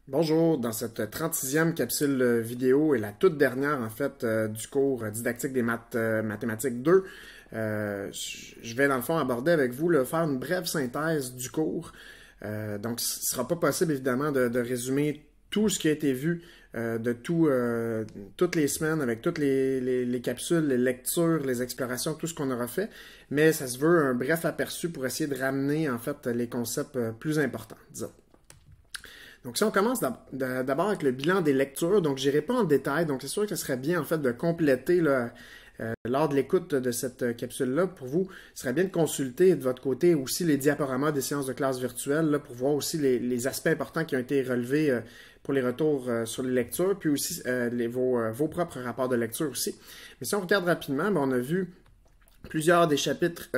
Bonjour, dans cette 36e capsule vidéo et la toute dernière en fait du cours didactique des maths mathématiques 2, je vais dans le fond aborder avec vous, faire une brève synthèse du cours. Donc ce ne sera pas possible évidemment de résumer tout ce qui a été vu toutes les semaines avec toutes les capsules, les lectures, les explorations, tout ce qu'on aura fait, mais ça se veut un bref aperçu pour essayer de ramener en fait les concepts plus importants, disons. Donc, si on commence d'abord avec le bilan des lectures, donc j'irai pas en détail, donc c'est sûr que ce serait bien en fait de compléter là, lors de l'écoute de cette capsule-là, pour vous, ce serait bien de consulter de votre côté aussi les diaporamas des séances de classe virtuelles là, pour voir aussi les aspects importants qui ont été relevés pour les retours sur les lectures, puis aussi vos propres rapports de lecture aussi. Mais si on regarde rapidement, on a vu plusieurs des chapitres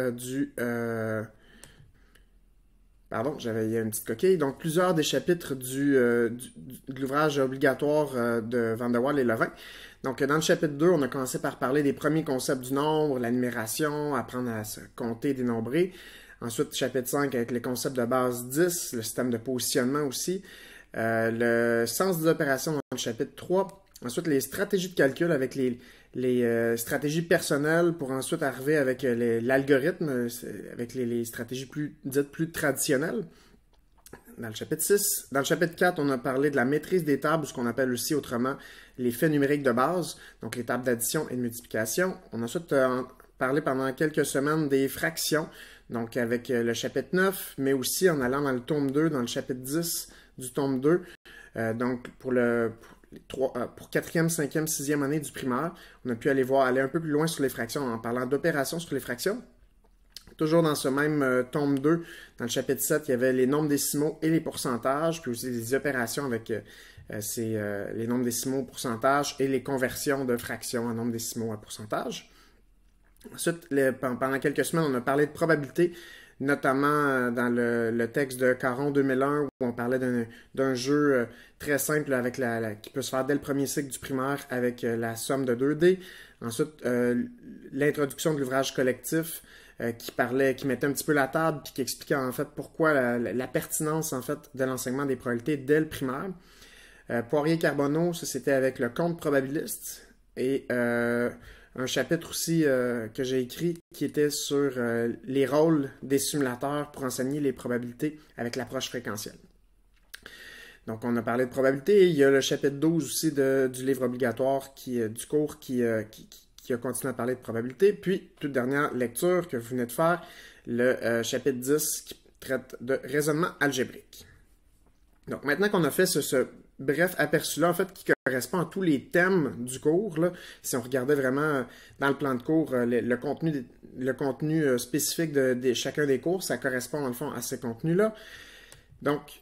Pardon, il y a une petite coquille. Donc, plusieurs des chapitres de l'ouvrage obligatoire de Van der Waal et Levin. Donc, dans le chapitre 2, on a commencé par parler des premiers concepts du nombre, la numération, apprendre à se compter, dénombrer. Ensuite, chapitre 5 avec les concepts de base 10, le système de positionnement aussi. Le sens des opérations dans le chapitre 3. Ensuite, les stratégies de calcul avec les stratégies personnelles pour ensuite arriver avec l'algorithme, avec les stratégies dites plus traditionnelles. Dans le chapitre 6. Dans le chapitre 4, on a parlé de la maîtrise des tables, ce qu'on appelle aussi autrement les faits numériques de base, donc les tables d'addition et de multiplication. On a ensuite parlé pendant quelques semaines des fractions, donc avec le chapitre 9, mais aussi en allant dans le tome 2, dans le chapitre 10 du tome 2. Donc pour 4e, 5e, 6e année du primaire, on a pu aller un peu plus loin sur les fractions en parlant d'opérations sur les fractions. Toujours dans ce même tome 2, dans le chapitre 7, il y avait les nombres décimaux et les pourcentages, puis aussi les opérations avec les nombres décimaux, pourcentages et les conversions de fractions en nombres décimaux à pourcentage. Ensuite, pendant quelques semaines, on a parlé de probabilité, notamment dans le texte de Caron 2001 où on parlait d'un jeu très simple avec qui peut se faire dès le premier cycle du primaire avec la somme de 2D. Ensuite, l'introduction de l'ouvrage collectif qui mettait un petit peu la table puis qui expliquait en fait pourquoi la pertinence en fait de l'enseignement des probabilités dès le primaire. Poirier-Carbonneau, ça c'était avec le compte probabiliste et un chapitre aussi que j'ai écrit qui était sur les rôles des simulateurs pour enseigner les probabilités avec l'approche fréquentielle. Donc, on a parlé de probabilité. Il y a le chapitre 12 aussi du livre obligatoire du cours qui a continué à parler de probabilité. Puis, toute dernière lecture que vous venez de faire, le chapitre 10 qui traite de raisonnement algébrique. Donc, maintenant qu'on a fait ce bref aperçu-là, en fait, qui correspond à tous les thèmes du cours, là, si on regardait vraiment dans le plan de cours, le contenu spécifique de chacun des cours, ça correspond, dans le fond, à ces contenus-là. Donc,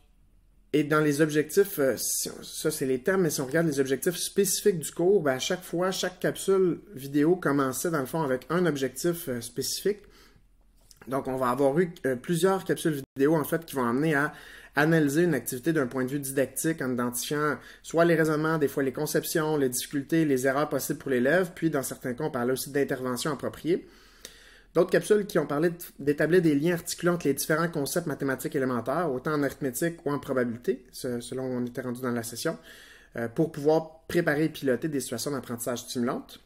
et dans les objectifs, ça c'est les thèmes, mais si on regarde les objectifs spécifiques du cours, à chaque fois, chaque capsule vidéo commençait, dans le fond, avec un objectif spécifique. Donc, on va avoir eu plusieurs capsules vidéo, en fait, qui vont amener à analyser une activité d'un point de vue didactique en identifiant soit les raisonnements, des fois les conceptions, les difficultés, les erreurs possibles pour l'élève, puis dans certains cas, on parlait aussi d'interventions appropriées. D'autres capsules qui ont parlé d'établir des liens articulant entre les différents concepts mathématiques élémentaires, autant en arithmétique ou en probabilité, selon où on était rendu dans la session, pour pouvoir préparer et piloter des situations d'apprentissage stimulantes.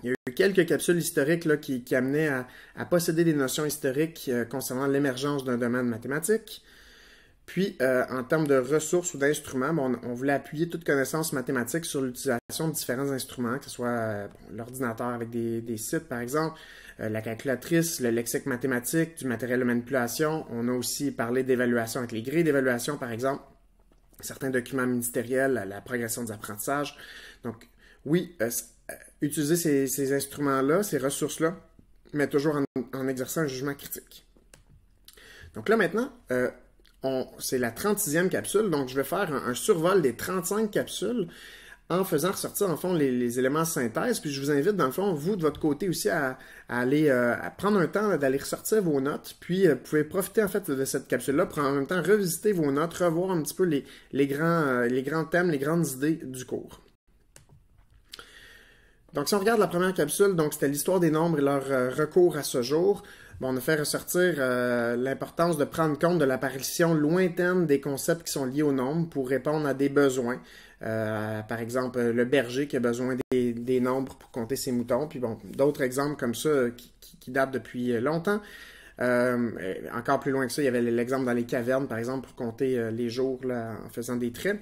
Il y a eu quelques capsules historiques là, qui amenaient à posséder des notions historiques concernant l'émergence d'un domaine mathématique. Puis, en termes de ressources ou d'instruments, on voulait appuyer toute connaissance mathématique sur l'utilisation de différents instruments, que ce soit l'ordinateur avec des sites, par exemple, la calculatrice, le lexique mathématique, du matériel de manipulation. On a aussi parlé d'évaluation avec les grilles d'évaluation, par exemple, certains documents ministériels, la progression des apprentissages. Donc, oui, utiliser ces instruments-là, ces ressources-là, mais toujours en exerçant un jugement critique. Donc là, maintenant, c'est la 36e capsule, donc je vais faire un survol des 35 capsules en faisant ressortir, en fond, les éléments de synthèse. Puis je vous invite, dans le fond, vous, de votre côté aussi, à prendre un temps d'aller ressortir vos notes. Puis vous pouvez profiter, en fait, de cette capsule-là pour en même temps revisiter vos notes, revoir un petit peu les grands thèmes, les grandes idées du cours. Donc, si on regarde la première capsule, donc c'était l'histoire des nombres et leur recours à ce jour. Bon, on a fait ressortir l'importance de prendre compte de l'apparition lointaine des concepts qui sont liés au nombre pour répondre à des besoins. Par exemple, le berger qui a besoin des nombres pour compter ses moutons. Puis bon, d'autres exemples comme ça qui datent depuis longtemps. Encore plus loin que ça, il y avait l'exemple dans les cavernes, par exemple, pour compter les jours là, en faisant des traits.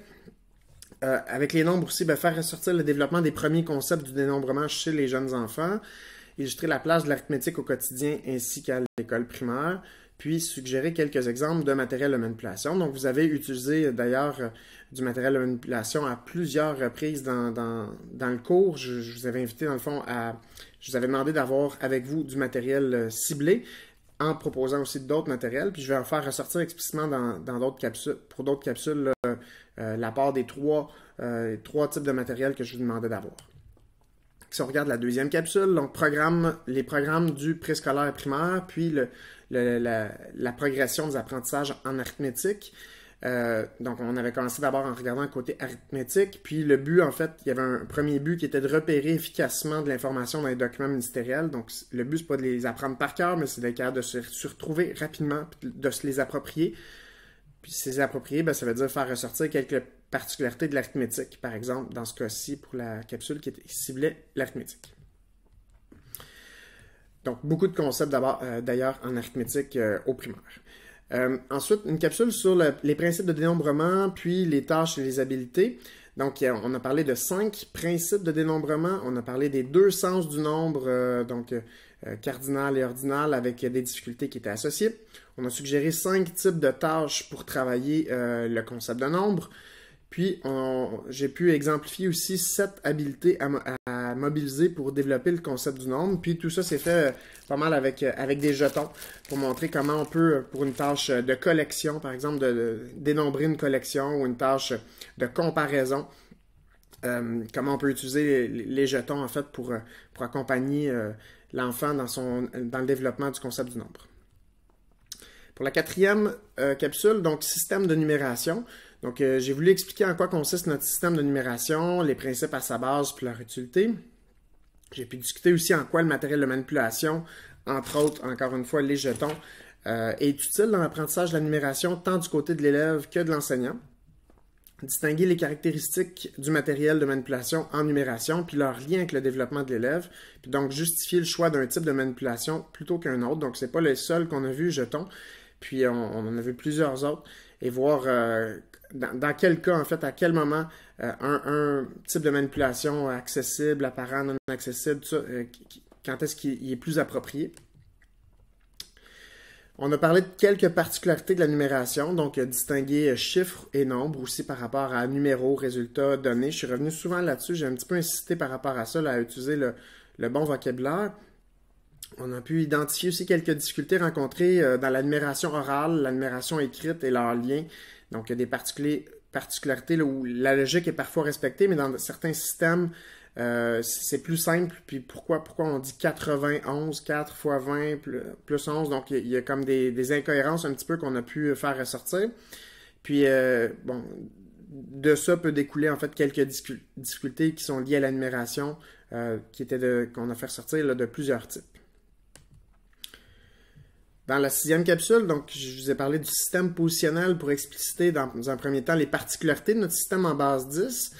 Avec les nombres aussi, faire ressortir le développement des premiers concepts du dénombrement chez les jeunes enfants, illustrer la place de l'arithmétique au quotidien ainsi qu'à l'école primaire, puis suggérer quelques exemples de matériel de manipulation. Donc, vous avez utilisé d'ailleurs du matériel de manipulation à plusieurs reprises dans le cours. Je vous avais invité, dans le fond, je vous avais demandé d'avoir avec vous du matériel ciblé, en proposant aussi d'autres matériels. Puis je vais en faire ressortir explicitement dans d'autres capsules, pour d'autres capsules, l'apport des trois types de matériel que je vous demandais d'avoir. Si on regarde la deuxième capsule, donc les programmes du préscolaire et primaire, puis la progression des apprentissages en arithmétique. Donc, on avait commencé d'abord en regardant le côté arithmétique, puis le but, en fait, il y avait un premier but qui était de repérer efficacement de l'information dans les documents ministériels. Donc, le but, c'est pas de les apprendre par cœur, mais c'est d'être capable de se retrouver rapidement, puis de se les approprier. Puis, se les approprier, ça veut dire faire ressortir quelques particularités de l'arithmétique, par exemple, dans ce cas-ci, pour la capsule qui ciblait l'arithmétique. Donc, beaucoup de concepts d'ailleurs en arithmétique au primaire. Ensuite, une capsule sur les principes de dénombrement, puis les tâches et les habiletés. Donc, on a parlé de 5 principes de dénombrement. On a parlé des 2 sens du nombre, cardinal et ordinal, avec des difficultés qui étaient associées. On a suggéré 5 types de tâches pour travailler le concept de nombre. Puis, j'ai pu exemplifier aussi 7 habiletés à mobiliser pour développer le concept du nombre. Puis, tout ça s'est fait pas mal avec des jetons pour montrer comment on peut, pour une tâche de collection, par exemple, de dénombrer une collection ou une tâche de comparaison, comment on peut utiliser les jetons, en fait, pour accompagner l'enfant dans le développement du concept du nombre. Pour la 4e capsule, donc système de numération. Donc, j'ai voulu expliquer en quoi consiste notre système de numération, les principes à sa base puis leur utilité. J'ai pu discuter aussi en quoi le matériel de manipulation, entre autres, encore une fois, les jetons, est utile dans l'apprentissage de la numération tant du côté de l'élève que de l'enseignant. Distinguer les caractéristiques du matériel de manipulation en numération, puis leur lien avec le développement de l'élève, puis donc justifier le choix d'un type de manipulation plutôt qu'un autre. Donc, ce n'est pas le seul qu'on a vu, jetons, puis on en a vu plusieurs autres, et voir dans quel cas, en fait, à quel moment un type de manipulation accessible, apparent, non accessible, tout ça, quand est-ce qu'il est plus approprié. On a parlé de quelques particularités de la numération, donc distinguer chiffres et nombres aussi par rapport à numéros, résultats, données. Je suis revenu souvent là-dessus, j'ai un petit peu insisté par rapport à ça, là, à utiliser le bon vocabulaire. On a pu identifier aussi quelques difficultés rencontrées dans la numération orale, la numération écrite et leurs liens. Donc, il y a des particularités là, où la logique est parfois respectée, mais dans certains systèmes, c'est plus simple. Puis pourquoi on dit 91, 4 fois 20 plus 11? Donc, il y a comme des incohérences un petit peu qu'on a pu faire ressortir. Puis, de ça peut découler en fait quelques difficultés qui sont liées à la numération qu'on a fait ressortir là, de plusieurs types. Dans la 6e capsule, donc, je vous ai parlé du système positionnel pour expliciter dans un premier temps les particularités de notre système en base 10.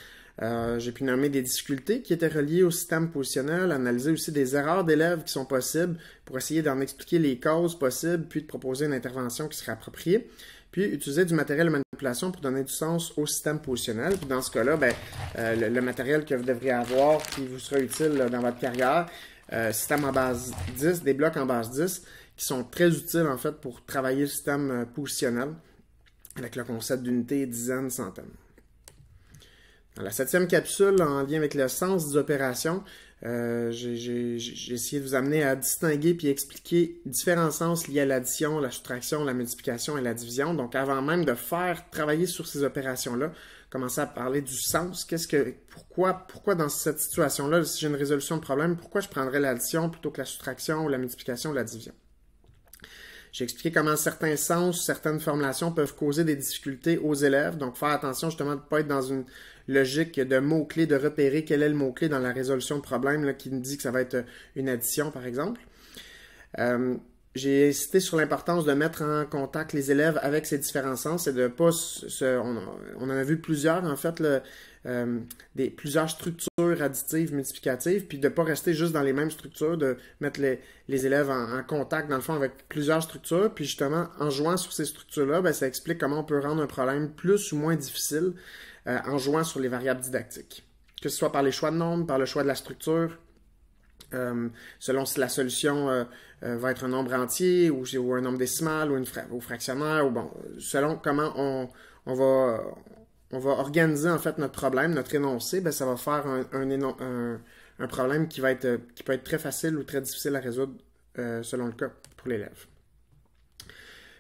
J'ai pu nommer des difficultés qui étaient reliées au système positionnel, analyser aussi des erreurs d'élèves qui sont possibles pour essayer d'en expliquer les causes possibles, puis de proposer une intervention qui serait appropriée. Puis utiliser du matériel de manipulation pour donner du sens au système positionnel. Puis dans ce cas-là, le matériel que vous devriez avoir qui vous sera utile dans votre carrière, système en base 10, des blocs en base 10, qui sont très utiles en fait pour travailler le système positionnel avec le concept d'unité, dizaine, centaine. Dans la 7e capsule, en lien avec le sens des opérations, j'ai essayé de vous amener à distinguer puis expliquer différents sens liés à l'addition, la soustraction, la multiplication et la division. Donc, avant même de faire travailler sur ces opérations-là, commencer à parler du sens. Pourquoi dans cette situation-là, si j'ai une résolution de problème, pourquoi je prendrais l'addition plutôt que la soustraction ou la multiplication ou la division? J'ai expliqué comment certains sens, certaines formulations peuvent causer des difficultés aux élèves. Donc, faire attention justement de ne pas être dans une logique de mots-clés, de repérer quel est le mot-clé dans la résolution de problème là, qui nous dit que ça va être une addition, par exemple. j'ai insisté sur l'importance de mettre en contact les élèves avec ces différents sens et de pas on en a vu plusieurs en fait plusieurs structures additives, multiplicatives, puis de pas rester juste dans les mêmes structures, de mettre les élèves en contact dans le fond avec plusieurs structures, puis justement en jouant sur ces structures-là, ben, ça explique comment on peut rendre un problème plus ou moins difficile en jouant sur les variables didactiques. Que ce soit par les choix de nombres, par le choix de la structure, selon si la solution va être un nombre entier ou un nombre décimal ou fractionnaire, ou bon, selon comment on va organiser en fait notre problème, notre énoncé, ben, ça va faire un problème qui peut être très facile ou très difficile à résoudre selon le cas pour l'élève.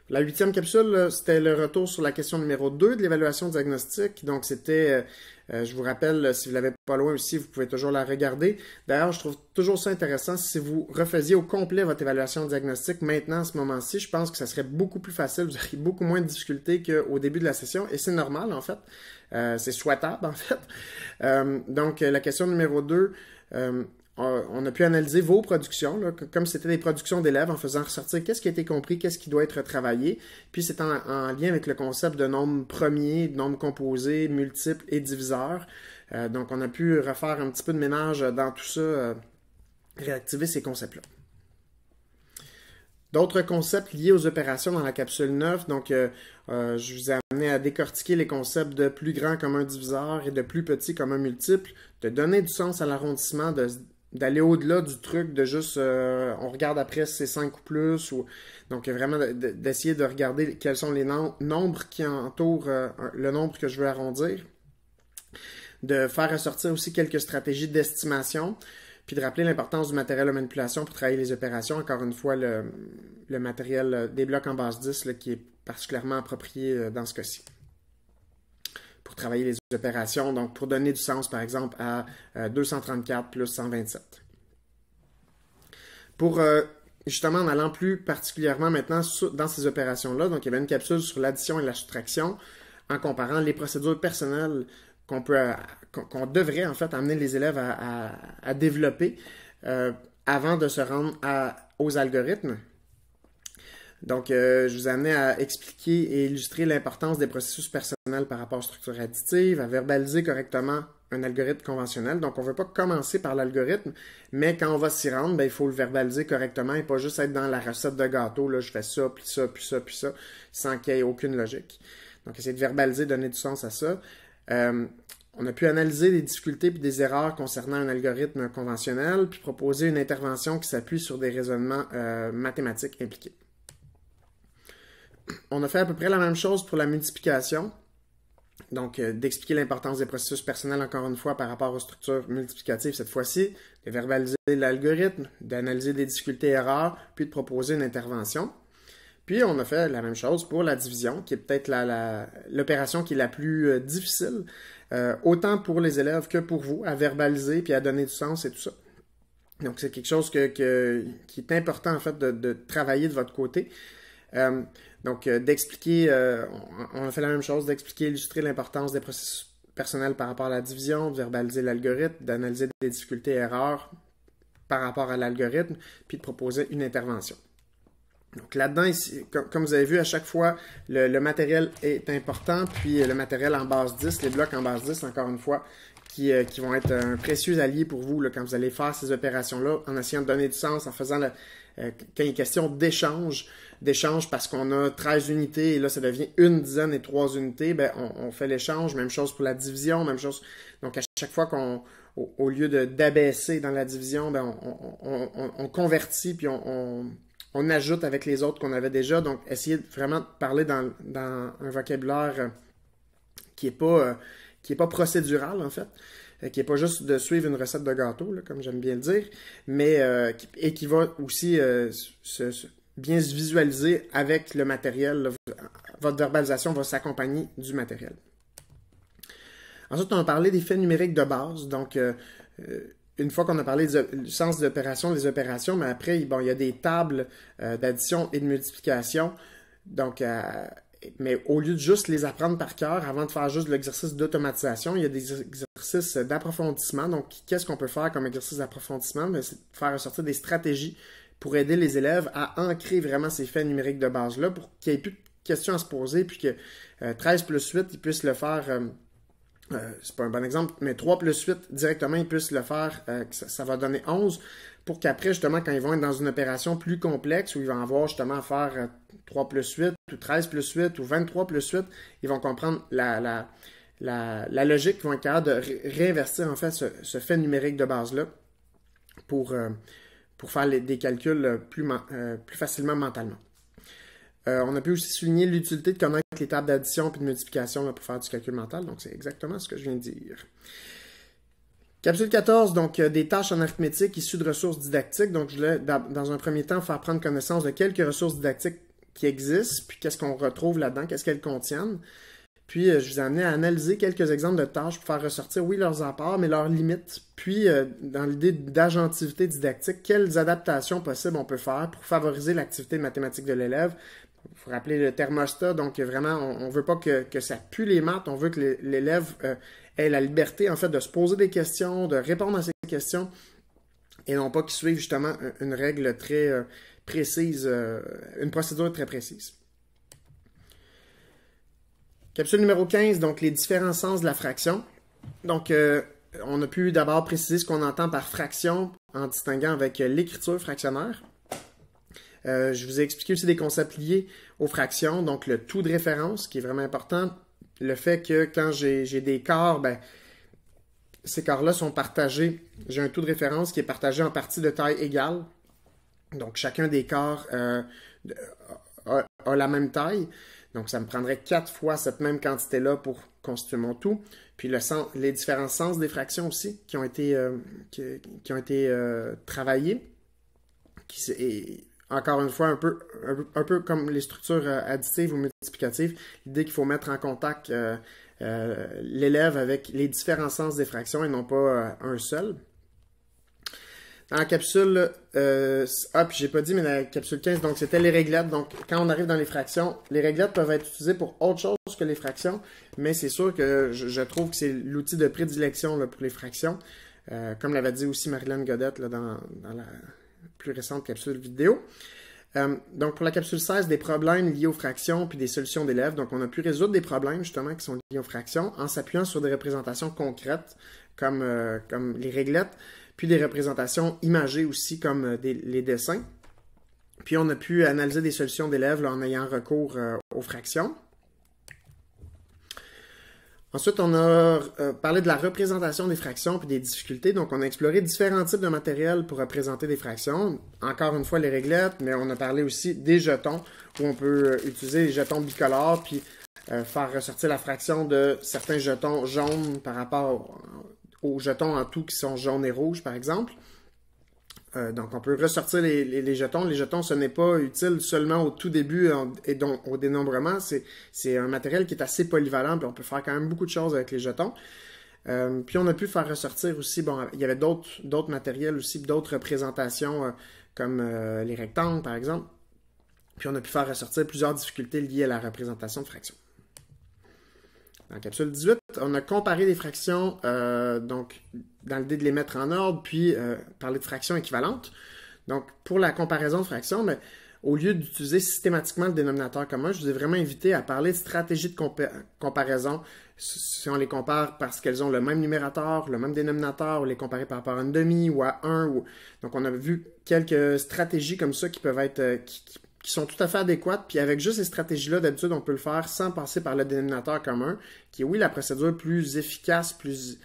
La 8e capsule, c'était le retour sur la question numéro 2 de l'évaluation diagnostique. Donc, c'était, je vous rappelle, si vous ne l'avez pas loin aussi, vous pouvez toujours la regarder. D'ailleurs, je trouve toujours ça intéressant. Si vous refaisiez au complet votre évaluation diagnostique maintenant, à ce moment-ci, je pense que ça serait beaucoup plus facile. Vous auriez beaucoup moins de difficultés qu'au début de la session. Et c'est normal, en fait. C'est souhaitable, en fait. Donc, la question numéro 2... on a pu analyser vos productions, là, comme c'était des productions d'élèves, en faisant ressortir qu'est-ce qui a été compris, qu'est-ce qui doit être travaillé. Puis c'est en lien avec le concept de nombres premiers, de nombres composés, multiples et diviseurs. Donc on a pu refaire un petit peu de ménage dans tout ça, réactiver ces concepts-là. D'autres concepts liés aux opérations dans la capsule 9. Donc, je vous ai amené à décortiquer les concepts de plus grand comme un diviseur et de plus petit comme un multiple, de donner du sens à l'arrondissement, d'aller au-delà du truc de juste on regarde après si c'est 5 ou plus. Donc, vraiment d'essayer de regarder quels sont les nombres qui entourent le nombre que je veux arrondir. De faire ressortir aussi quelques stratégies d'estimation. Puis de rappeler l'importance du matériel de manipulation pour travailler les opérations. Encore une fois, le matériel des blocs en base 10 là, qui est particulièrement approprié dans ce cas-ci. Pour travailler les opérations, donc pour donner du sens, par exemple, à 234 plus 127. Pour, justement, en allant plus particulièrement maintenant dans ces opérations-là, donc il y avait une capsule sur l'addition et la soustraction en comparant les procédures personnelles qu'on devrait en fait amener les élèves à développer avant de se rendre aux algorithmes. Donc, je vous ai amené à expliquer et illustrer l'importance des processus personnels par rapport aux structures additives, à verbaliser correctement un algorithme conventionnel. Donc, on ne veut pas commencer par l'algorithme, mais quand on va s'y rendre, ben, il faut le verbaliser correctement et pas juste être dans la recette de gâteau. Là, je fais ça, puis ça, puis ça, puis ça, sans qu'il y ait aucune logique. Donc, essayer de verbaliser, donner du sens à ça. On a pu analyser des difficultés et des erreurs concernant un algorithme conventionnel, puis proposer une intervention qui s'appuie sur des raisonnements mathématiques impliqués. On a fait à peu près la même chose pour la multiplication. Donc, d'expliquer l'importance des processus personnels, encore une fois, par rapport aux structures multiplicatives cette fois-ci, de verbaliser l'algorithme, d'analyser des difficultés et erreurs, puis de proposer une intervention. Puis, on a fait la même chose pour la division, qui est peut-être l'opération qui est la plus difficile, autant pour les élèves que pour vous, à verbaliser puis à donner du sens et tout ça. Donc, c'est quelque chose qui est important, en fait, de travailler de votre côté. Donc, d'expliquer, on a fait la même chose, d'expliquer, illustrer l'importance des processus personnels par rapport à la division, de verbaliser l'algorithme, d'analyser des difficultés et erreurs par rapport à l'algorithme, puis de proposer une intervention. Donc là-dedans, ici, comme vous avez vu, à chaque fois, le matériel est important, puis le matériel en base 10, les blocs en base 10, encore une fois, qui vont être un précieux allié pour vous là, quand vous allez faire ces opérations-là, en essayant de donner du sens, en faisant, quand il est question d'échange parce qu'on a 13 unités, et là, ça devient une dizaine et 3 unités, ben, on fait l'échange, même chose pour la division, même chose. Donc, à chaque fois au lieu d'abaisser dans la division, ben, on convertit, puis on ajoute avec les autres qu'on avait déjà. Donc, essayez vraiment de parler dans un vocabulaire qui n'est pas procédural, en fait, qui n'est pas juste de suivre une recette de gâteau, là, comme j'aime bien le dire, mais qui va aussi bien se visualiser avec le matériel. Là. Votre verbalisation va s'accompagner du matériel. Ensuite, on a parlé des faits numériques de base. Donc, une fois qu'on a parlé du sens des opérations, mais après, bon, il y a des tables d'addition et de multiplication. Donc, mais au lieu de juste les apprendre par cœur, avant de faire juste l'exercice d'automatisation, il y a des exercices d'approfondissement. Donc, qu'est-ce qu'on peut faire comme exercice d'approfondissement? C'est de faire ressortir des stratégies pour aider les élèves à ancrer vraiment ces faits numériques de base-là pour qu'il n'y ait plus de questions à se poser, puis que 13 plus 8, ils puissent le faire, c'est pas un bon exemple, mais 3 plus 8, directement, ils puissent le faire, ça va donner 11, pour qu'après, justement, quand ils vont être dans une opération plus complexe, où ils vont avoir justement à faire 3 plus 8, ou 13 plus 8, ou 23 plus 8, ils vont comprendre la logique, ils vont être capables de réinvestir, en fait, ce fait numérique de base-là pour faire des calculs plus facilement mentalement. On a pu aussi souligner l'utilité de connaître les tables d'addition et de multiplication là, pour faire du calcul mental. Donc, c'est exactement ce que je viens de dire. Capsule 14, donc des tâches en arithmétique issues de ressources didactiques. Donc, je voulais, dans un premier temps, faire prendre connaissance de quelques ressources didactiques qui existent, puis qu'est-ce qu'on retrouve là-dedans, qu'est-ce qu'elles contiennent. Puis, je vous ai amené à analyser quelques exemples de tâches pour faire ressortir, oui, leurs apports, mais leurs limites. Puis, dans l'idée d'agentivité didactique, quelles adaptations possibles on peut faire pour favoriser l'activité mathématique de l'élève. Il faut rappeler le thermostat, donc vraiment, on ne veut pas que ça pue les maths, on veut que l'élève ait la liberté, en fait, de se poser des questions, de répondre à ces questions, et non pas qu'il suive justement une règle très précise, une procédure très précise. Capsule numéro 15, donc les différents sens de la fraction. Donc, on a pu d'abord préciser ce qu'on entend par fraction en distinguant avec l'écriture fractionnaire. Je vous ai expliqué aussi des concepts liés aux fractions, donc le taux de référence, qui est vraiment important. Le fait que quand j'ai des quarts, ben, ces quarts-là sont partagés. J'ai un taux de référence qui est partagé en parties de taille égale. Donc, chacun des quarts a la même taille. Donc, ça me prendrait 4 fois cette même quantité-là pour constituer mon tout. Puis, les différents sens des fractions aussi qui ont été travaillés. Encore une fois, un peu comme les structures additives ou multiplicatives, l'idée qu'il faut mettre en contact l'élève avec les différents sens des fractions et non pas un seul. Dans la capsule, puis j'ai pas dit, mais la capsule 15, donc c'était les réglettes. Donc, quand on arrive dans les fractions, les réglettes peuvent être utilisées pour autre chose que les fractions, mais c'est sûr que je trouve que c'est l'outil de prédilection là, pour les fractions, comme l'avait dit aussi Marilyn Godette là, dans la plus récente capsule vidéo. Donc, pour la capsule 16, des problèmes liés aux fractions puis des solutions d'élèves. Donc, on a pu résoudre des problèmes, justement, qui sont liés aux fractions en s'appuyant sur des représentations concrètes, comme les réglettes, puis des représentations imagées aussi, comme les dessins. Puis, on a pu analyser des solutions d'élèves en ayant recours aux fractions. Ensuite, on a parlé de la représentation des fractions puis des difficultés. Donc, on a exploré différents types de matériel pour représenter des fractions. Encore une fois, les réglettes, mais on a parlé aussi des jetons, où on peut utiliser les jetons bicolores puis faire ressortir la fraction de certains jetons jaunes par rapport aux jetons en tout qui sont jaunes et rouges, par exemple. Donc, on peut ressortir les jetons. Les jetons, ce n'est pas utile seulement au tout début et donc au dénombrement. C'est un matériel qui est assez polyvalent, puis on peut faire quand même beaucoup de choses avec les jetons. Puis, on a pu faire ressortir aussi, bon, il y avait d'autres matériels aussi, d'autres représentations, comme les rectangles, par exemple. Puis, on a pu faire ressortir plusieurs difficultés liées à la représentation de fractions. Dans la capsule 18, on a comparé des fractions, donc dans l'idée de les mettre en ordre, puis parler de fractions équivalentes. Donc, pour la comparaison de fractions, mais, au lieu d'utiliser systématiquement le dénominateur commun, je vous ai vraiment invité à parler de stratégie de comparaison, si on les compare parce qu'elles ont le même numérateur, le même dénominateur, ou les comparer par rapport à une demi ou à 1. Donc, on a vu quelques stratégies comme ça qui peuvent être... qui sont tout à fait adéquates, puis avec juste ces stratégies-là, d'habitude, on peut le faire sans passer par le dénominateur commun, qui est, oui, la procédure plus efficace, plus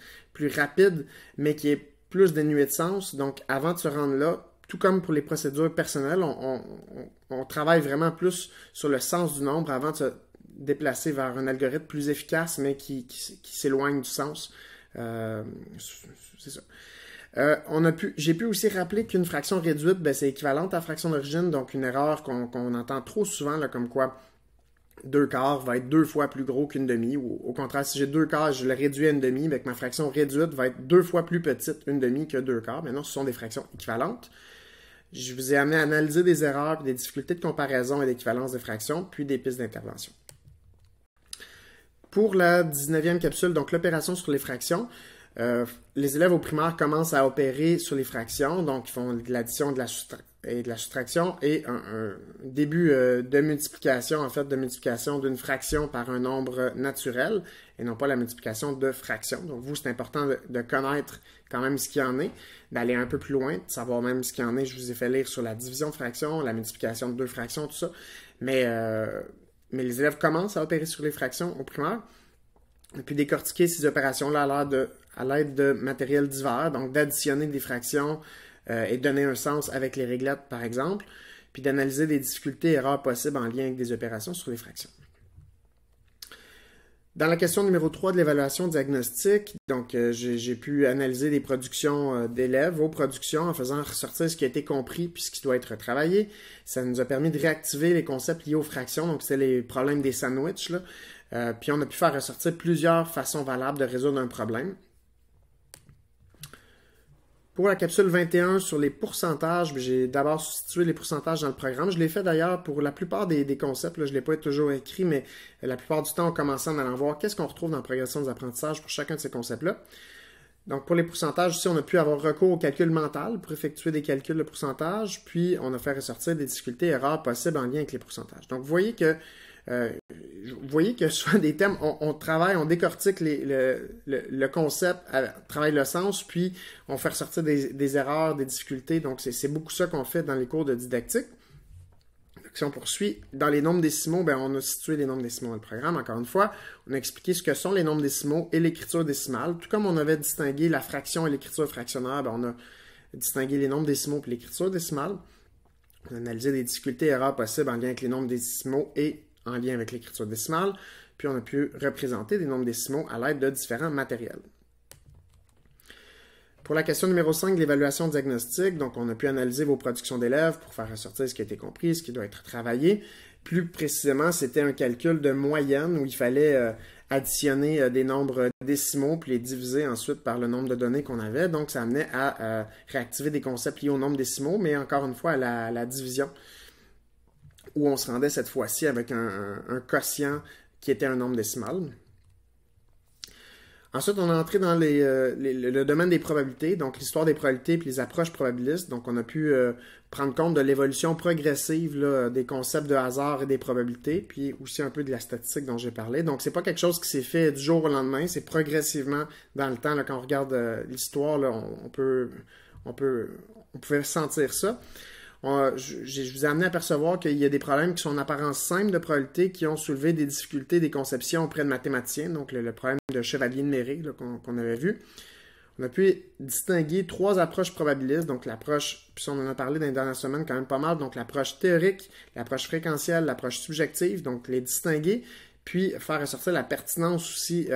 rapide, mais qui est plus dénuée de sens. Donc, avant de se rendre là, tout comme pour les procédures personnelles, on travaille vraiment plus sur le sens du nombre avant de se déplacer vers un algorithme plus efficace, mais qui s'éloigne du sens. C'est ça. J'ai pu aussi rappeler qu'une fraction réduite, ben, c'est équivalente à la fraction d'origine, donc une erreur qu'on entend trop souvent, là, comme quoi 2 quarts va être 2 fois plus gros qu'une demi, ou au contraire, si j'ai 2 quarts, je le réduis à une demi, ben, ma fraction réduite va être 2 fois plus petite une demi que 2 quarts. Maintenant, ce sont des fractions équivalentes. Je vous ai amené à analyser des erreurs, des difficultés de comparaison et d'équivalence des fractions, puis des pistes d'intervention. Pour la 19e capsule, donc l'opération sur les fractions, les élèves au primaire commencent à opérer sur les fractions, donc ils font de l'addition et de la soustraction et un début de multiplication, en fait, de multiplication d'une fraction par un nombre naturel et non pas la multiplication de fractions. Donc, vous, c'est important de connaître quand même ce qu'il y en est, d'aller un peu plus loin, de savoir même ce qu'il y en est. Je vous ai fait lire sur la division de fractions, la multiplication de deux fractions, tout ça. Mais les élèves commencent à opérer sur les fractions au primaire, et puis décortiquer ces opérations-là à l'aide de matériel divers, donc d'additionner des fractions et donner un sens avec les réglettes, par exemple, puis d'analyser des difficultés et erreurs possibles en lien avec des opérations sur les fractions. Dans la question numéro 3 de l'évaluation diagnostique, donc j'ai pu analyser des productions d'élèves, vos productions, en faisant ressortir ce qui a été compris puis ce qui doit être travaillé. Ça nous a permis de réactiver les concepts liés aux fractions, donc c'est les problèmes des sandwichs, là. Puis on a pu faire ressortir plusieurs façons valables de résoudre un problème. Pour la capsule 21 sur les pourcentages, j'ai d'abord substitué les pourcentages dans le programme. Je l'ai fait d'ailleurs pour la plupart des concepts. Là, je ne l'ai pas toujours écrit, mais la plupart du temps, on commence en allant voir qu'est-ce qu'on retrouve dans la progression des apprentissages pour chacun de ces concepts-là. Donc, pour les pourcentages, ici, on a pu avoir recours au calcul mental pour effectuer des calculs de pourcentage, puis on a fait ressortir des difficultés et erreurs possibles en lien avec les pourcentages. Donc, vous voyez que soit des thèmes, on travaille, on décortique le concept, travaille le sens, puis on fait ressortir des erreurs, des difficultés. Donc, c'est beaucoup ça qu'on fait dans les cours de didactique. Si on poursuit, dans les nombres décimaux, ben, on a situé les nombres décimaux dans le programme. Encore une fois, on a expliqué ce que sont les nombres décimaux et l'écriture décimale. Tout comme on avait distingué la fraction et l'écriture fractionnaire, ben, on a distingué les nombres décimaux et l'écriture décimale. On a analysé des difficultés et erreurs possibles en lien avec les nombres décimaux et en lien avec l'écriture décimale, puis on a pu représenter des nombres décimaux à l'aide de différents matériels. Pour la question numéro 5 de l'évaluation diagnostique, donc on a pu analyser vos productions d'élèves pour faire ressortir ce qui a été compris, ce qui doit être travaillé. Plus précisément, c'était un calcul de moyenne où il fallait additionner des nombres décimaux puis les diviser ensuite par le nombre de données qu'on avait. Donc, ça amenait à réactiver des concepts liés au nombre décimaux, mais encore une fois à la division, où on se rendait cette fois-ci avec un quotient qui était un nombre décimal. Ensuite, on est entré dans le domaine des probabilités, donc l'histoire des probabilités et les approches probabilistes. Donc, on a pu prendre compte de l'évolution progressive là, des concepts de hasard et des probabilités, puis aussi un peu de la statistique dont j'ai parlé. Donc, c'est pas quelque chose qui s'est fait du jour au lendemain, c'est progressivement dans le temps. Là, quand on regarde l'histoire, on pouvait sentir ça. Je vous ai amené à percevoir qu'il y a des problèmes qui sont en apparence simples de probabilité qui ont soulevé des difficultés des conceptions auprès de mathématiciens, donc le problème de Chevalier de Méré qu'on avait vu. On a pu distinguer 3 approches probabilistes, donc l'approche, puis on en a parlé dans les dernières semaines quand même pas mal, donc l'approche théorique, l'approche fréquentielle, l'approche subjective, donc les distinguer, puis faire ressortir la pertinence aussi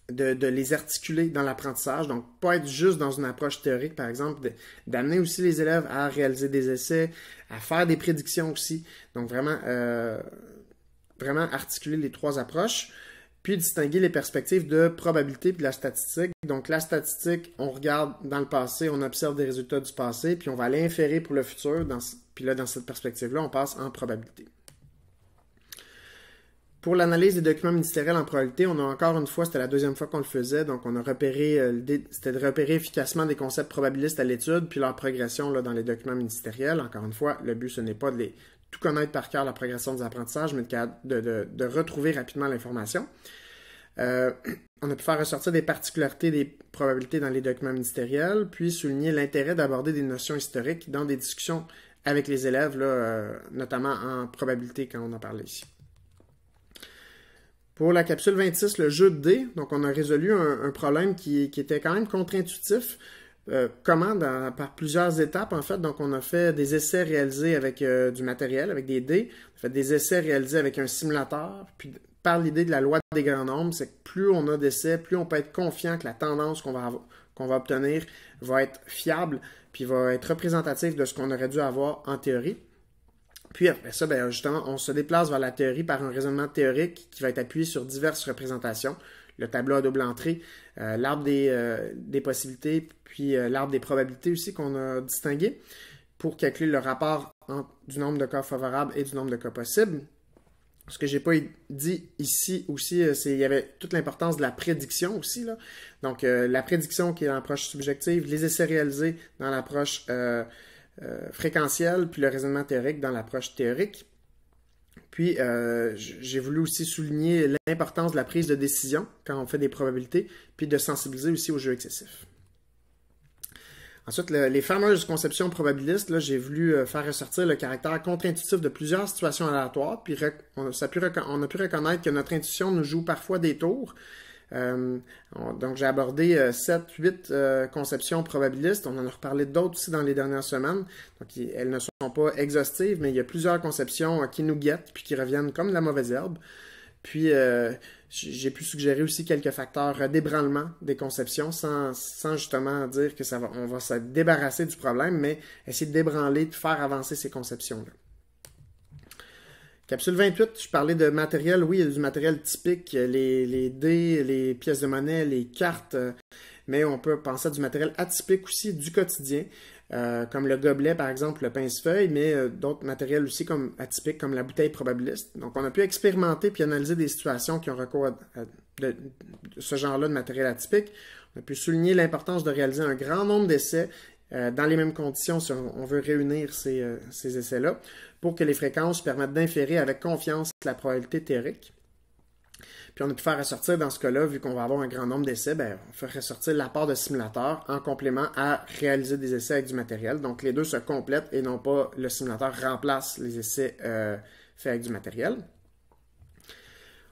de les articuler dans l'apprentissage, donc pas être juste dans une approche théorique, par exemple, d'amener aussi les élèves à réaliser des essais, à faire des prédictions aussi, donc vraiment articuler les 3 approches, puis distinguer les perspectives de probabilité puis de la statistique. Donc la statistique, on regarde dans le passé, on observe des résultats du passé, puis on va aller inférer pour le futur, puis là, dans cette perspective-là, on passe en probabilité. Pour l'analyse des documents ministériels en probabilité, on a encore une fois, c'était la deuxième fois qu'on le faisait, donc on a repéré, c'était de repérer efficacement des concepts probabilistes à l'étude, puis leur progression là, dans les documents ministériels. Encore une fois, le but, ce n'est pas de tout connaître par cœur la progression des apprentissages, mais de retrouver rapidement l'information. On a pu faire ressortir des particularités des probabilités dans les documents ministériels, puis souligner l'intérêt d'aborder des notions historiques dans des discussions avec les élèves, là, notamment en probabilité quand on en parlait ici. Pour la capsule 26, le jeu de dés, donc on a résolu un problème qui était quand même contre-intuitif. Par plusieurs étapes, en fait. Donc, on a fait des essais réalisés avec du matériel, avec des dés. On a fait des essais réalisés avec un simulateur. Puis, par l'idée de la loi des grands nombres, c'est que plus on a d'essais, plus on peut être confiant que la tendance qu'on va obtenir va être fiable, puis va être représentative de ce qu'on aurait dû avoir en théorie. Puis après ça, ben, justement, on se déplace vers la théorie par un raisonnement théorique qui va être appuyé sur diverses représentations. Le tableau à double entrée, l'arbre des possibilités, puis l'arbre des probabilités aussi qu'on a distingué pour calculer le rapport du nombre de cas favorables et du nombre de cas possibles. Ce que je n'ai pas dit ici aussi, il y avait toute l'importance de la prédiction aussi, là. Donc, la prédiction qui est dans l'approche subjective, les essais réalisés dans l'approche fréquentiel, puis le raisonnement théorique dans l'approche théorique. Puis, j'ai voulu aussi souligner l'importance de la prise de décision quand on fait des probabilités, puis de sensibiliser aussi au jeu excessif. Ensuite, les fameuses conceptions probabilistes, là, j'ai voulu faire ressortir le caractère contre-intuitif de plusieurs situations aléatoires, puis on a pu reconnaître que notre intuition nous joue parfois des tours. Donc, j'ai abordé 7-8 conceptions probabilistes. On en a reparlé d'autres aussi dans les dernières semaines. Donc, elles ne sont pas exhaustives, mais il y a plusieurs conceptions qui nous guettent puis qui reviennent comme de la mauvaise herbe. Puis, j'ai pu suggérer aussi quelques facteurs d'ébranlement des conceptions sans justement dire que on va se débarrasser du problème, mais essayer de débranler, de faire avancer ces conceptions-là. Capsule 28, je parlais de matériel. Oui, il y a du matériel typique, les dés, les pièces de monnaie, les cartes, mais on peut penser à du matériel atypique aussi du quotidien, comme le gobelet, par exemple, le pince-feuille, mais d'autres matériels aussi comme atypiques, comme la bouteille probabiliste. Donc, on a pu expérimenter puis analyser des situations qui ont recours à ce genre-là de matériel atypique. On a pu souligner l'importance de réaliser un grand nombre d'essais dans les mêmes conditions si on veut réunir ces essais-là, pour que les fréquences permettent d'inférer avec confiance la probabilité théorique. Puis on a pu faire ressortir dans ce cas-là, vu qu'on va avoir un grand nombre d'essais, on fait ressortir l'apport de simulateurs en complément à réaliser des essais avec du matériel. Donc les deux se complètent et non pas le simulateur remplace les essais faits avec du matériel.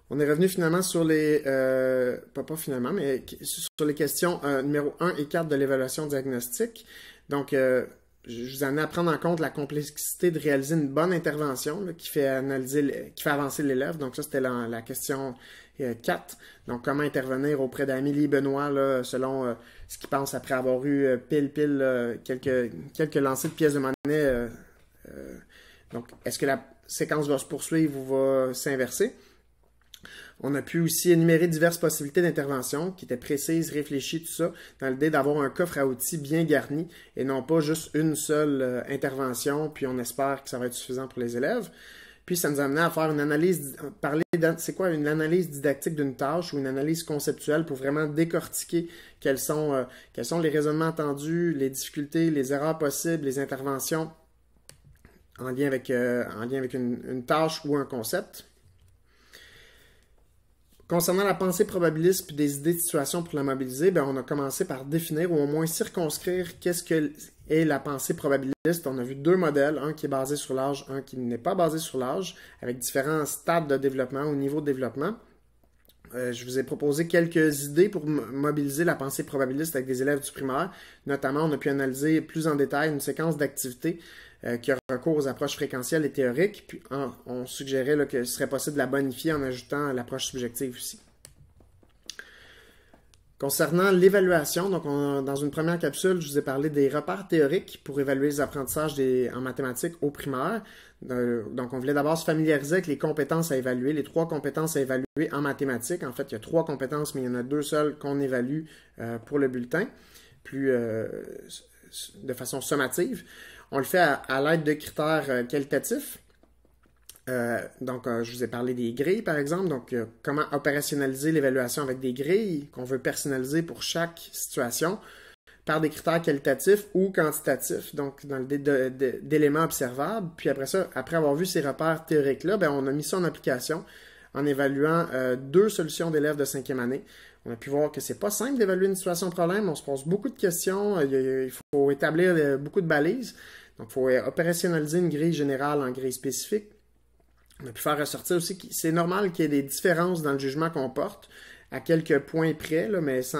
On est revenu finalement sur les... pas finalement, mais sur les questions numéro 1 et 4 de l'évaluation diagnostique. Donc, je vous ai amené à prendre en compte la complexité de réaliser une bonne intervention là, qui fait avancer l'élève. Donc, ça, c'était la question 4. Donc, comment intervenir auprès d'Amélie Benoît là, selon ce qu'il pense après avoir eu pile quelques lancers de pièces de monnaie. Donc, est-ce que la séquence va se poursuivre ou va s'inverser? On a pu aussi énumérer diverses possibilités d'intervention qui étaient précises, réfléchies, tout ça, dans l'idée d'avoir un coffre à outils bien garni et non pas juste une seule intervention, puis on espère que ça va être suffisant pour les élèves. Puis ça nous a amené à faire une analyse, c'est quoi une analyse didactique d'une tâche ou une analyse conceptuelle pour vraiment décortiquer quels sont les raisonnements attendus, les difficultés, les erreurs possibles, les interventions en lien avec une tâche ou un concept. Concernant la pensée probabiliste et des idées de situation pour la mobiliser, on a commencé par définir ou au moins circonscrire qu'est-ce que est la pensée probabiliste. On a vu deux modèles, un qui est basé sur l'âge, un qui n'est pas basé sur l'âge, avec différents stades de développement ou niveau de développement. Je vous ai proposé quelques idées pour mobiliser la pensée probabiliste avec des élèves du primaire. Notamment, on a pu analyser plus en détail une séquence d'activités qui a recours aux approches fréquentielles et théoriques. Puis on suggérait là, que ce serait possible de la bonifier en ajoutant l'approche subjective aussi. Concernant l'évaluation, donc dans une première capsule, je vous ai parlé des repères théoriques pour évaluer les apprentissages en mathématiques au primaire. Donc, on voulait d'abord se familiariser avec les compétences à évaluer, les 3 compétences à évaluer en mathématiques. En fait, il y a 3 compétences, mais il y en a 2 seules qu'on évalue pour le bulletin, de façon sommative. On le fait à l'aide de critères qualitatifs. Je vous ai parlé des grilles, par exemple. Donc, comment opérationnaliser l'évaluation avec des grilles qu'on veut personnaliser pour chaque situation par des critères qualitatifs ou quantitatifs, donc dans l'idée d'éléments observables. Puis après ça, après avoir vu ces repères théoriques-là, on a mis ça en application en évaluant 2 solutions d'élèves de 5e année. On a pu voir que c'est pas simple d'évaluer une situation de problème. On se pose beaucoup de questions. Il faut établir beaucoup de balises. Donc, il faut opérationnaliser une grille générale en grille spécifique. On a pu faire ressortir aussi que c'est normal qu'il y ait des différences dans le jugement qu'on porte, à quelques points près, là, mais ce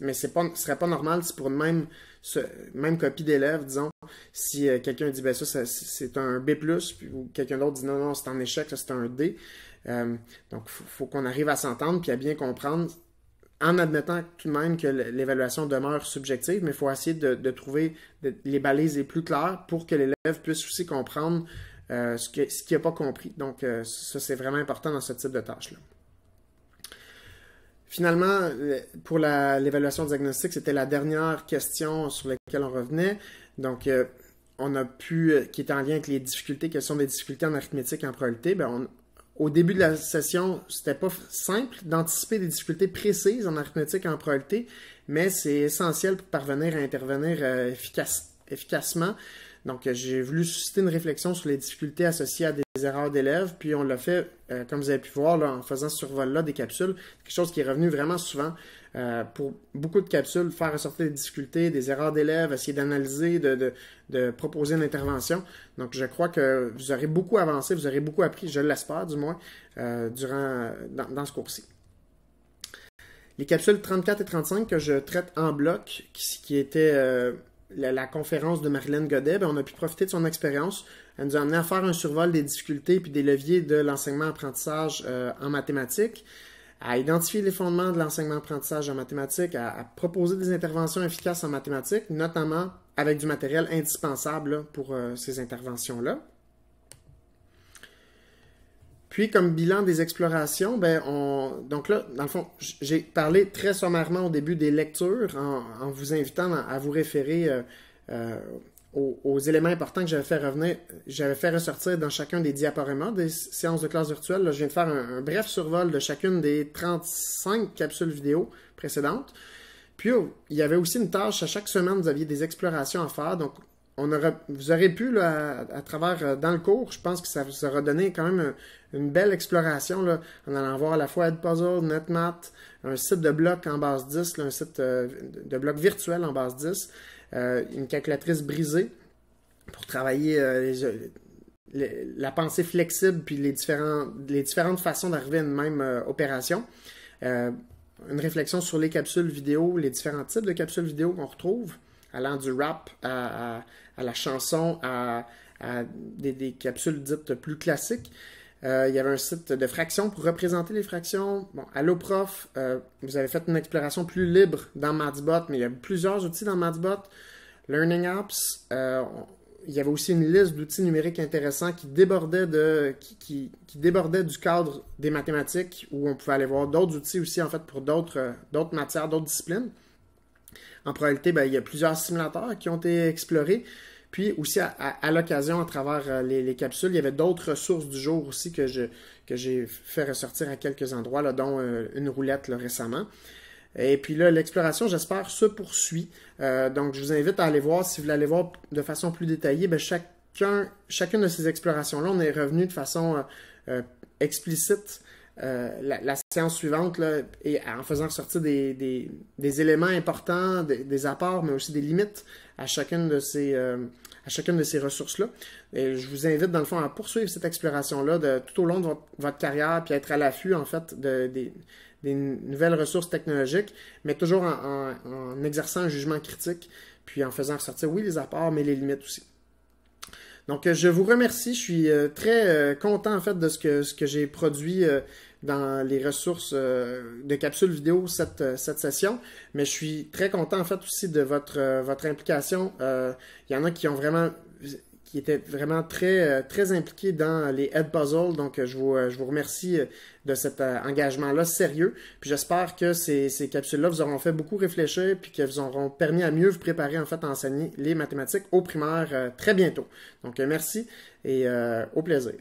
ne serait pas normal si pour une même copie d'élève, disons, si quelqu'un dit ça c'est un B+, ou quelqu'un d'autre dit non, c'est un échec, ça c'est un D. Donc, il faut qu'on arrive à s'entendre puis à bien comprendre, en admettant tout de même que l'évaluation demeure subjective, mais il faut essayer de trouver les balises les plus claires pour que l'élève puisse aussi comprendre ce qu'il n'a pas compris. Donc, ça, c'est vraiment important dans ce type de tâche-là. Finalement, pour l'évaluation diagnostique, c'était la dernière question sur laquelle on revenait. Donc, on a qui était en lien avec les difficultés, quelles sont les difficultés en arithmétique et en probabilité. Au début de la session, c'était pas simple d'anticiper des difficultés précises en arithmétique et en probabilité, mais c'est essentiel pour parvenir à intervenir efficacement. Donc, j'ai voulu susciter une réflexion sur les difficultés associées à des erreurs d'élèves, puis on l'a fait, comme vous avez pu voir, là, en faisant ce survol-là des capsules, quelque chose qui est revenu vraiment souvent pour beaucoup de capsules, faire ressortir des difficultés, des erreurs d'élèves, essayer d'analyser, de proposer une intervention. Donc, je crois que vous aurez beaucoup avancé, vous aurez beaucoup appris, je l'espère du moins, dans ce cours-ci. Les capsules 34 et 35 que je traite en bloc, qui était la conférence de Marilyn Godet, on a pu profiter de son expérience. Elle nous a amené à faire un survol des difficultés puis des leviers de l'enseignement-apprentissage en mathématiques, à identifier les fondements de l'enseignement-apprentissage en mathématiques, à proposer des interventions efficaces en mathématiques, notamment avec du matériel indispensable là, pour ces interventions-là. Puis, comme bilan des explorations, donc là, dans le fond, j'ai parlé très sommairement au début des lectures en vous invitant à vous référer aux éléments importants que j'avais fait ressortir dans chacun des diaporamas des séances de classe virtuelle. Là, je viens de faire un bref survol de chacune des 35 capsules vidéo précédentes. Puis, il y avait aussi une tâche, à chaque semaine, vous aviez des explorations à faire. Donc, vous aurez pu, là, à travers, dans le cours, je pense que ça vous aura donné quand même une belle exploration, là, en allant voir à la fois Edpuzzle, NetMath, un site de bloc en base 10, là, un site de bloc virtuel en base 10, une calculatrice brisée pour travailler la pensée flexible puis les différentes façons d'arriver à une même opération. Une réflexion sur les capsules vidéo, les différents types de capsules vidéo qu'on retrouve, allant du rap à la chanson, à des capsules dites plus classiques. Il y avait un site de fractions pour représenter les fractions. Bon, AlloProf, vous avez fait une exploration plus libre dans Mathsbot, mais il y a plusieurs outils dans Mathsbot. Learning Apps, il y avait aussi une liste d'outils numériques intéressants qui débordait du cadre des mathématiques, où on pouvait aller voir d'autres outils aussi, en fait, pour d'autres matières, d'autres disciplines. En probabilité, il y a plusieurs simulateurs qui ont été explorés. Puis aussi, à l'occasion, à travers les capsules, il y avait d'autres ressources du jour aussi que j'ai fait ressortir à quelques endroits, là, dont une roulette là, récemment. Et puis là, l'exploration, j'espère, se poursuit. Donc, je vous invite à aller voir, si vous voulez aller voir de façon plus détaillée, chacune de ces explorations-là, on est revenu de façon explicite la séance suivante, là, et en faisant ressortir des éléments importants, des apports, mais aussi des limites à chacune de ces ressources-là. Et je vous invite, dans le fond, à poursuivre cette exploration-là tout au long de votre carrière, puis être à l'affût, en fait, des nouvelles ressources technologiques, mais toujours en exerçant un jugement critique, puis en faisant ressortir, oui, les apports, mais les limites aussi. Donc, je vous remercie. Je suis très content, en fait, de ce que j'ai produit dans les ressources de capsules vidéo cette session. Mais je suis très content, en fait, aussi de votre implication. Il y en a qui étaient vraiment très impliqués dans les Edpuzzle. Donc, je vous remercie de cet engagement-là sérieux. Puis j'espère que ces capsules-là vous auront fait beaucoup réfléchir puis qu'elles vous auront permis à mieux vous préparer, en fait, à enseigner les mathématiques au primaire très bientôt. Donc, merci et au plaisir.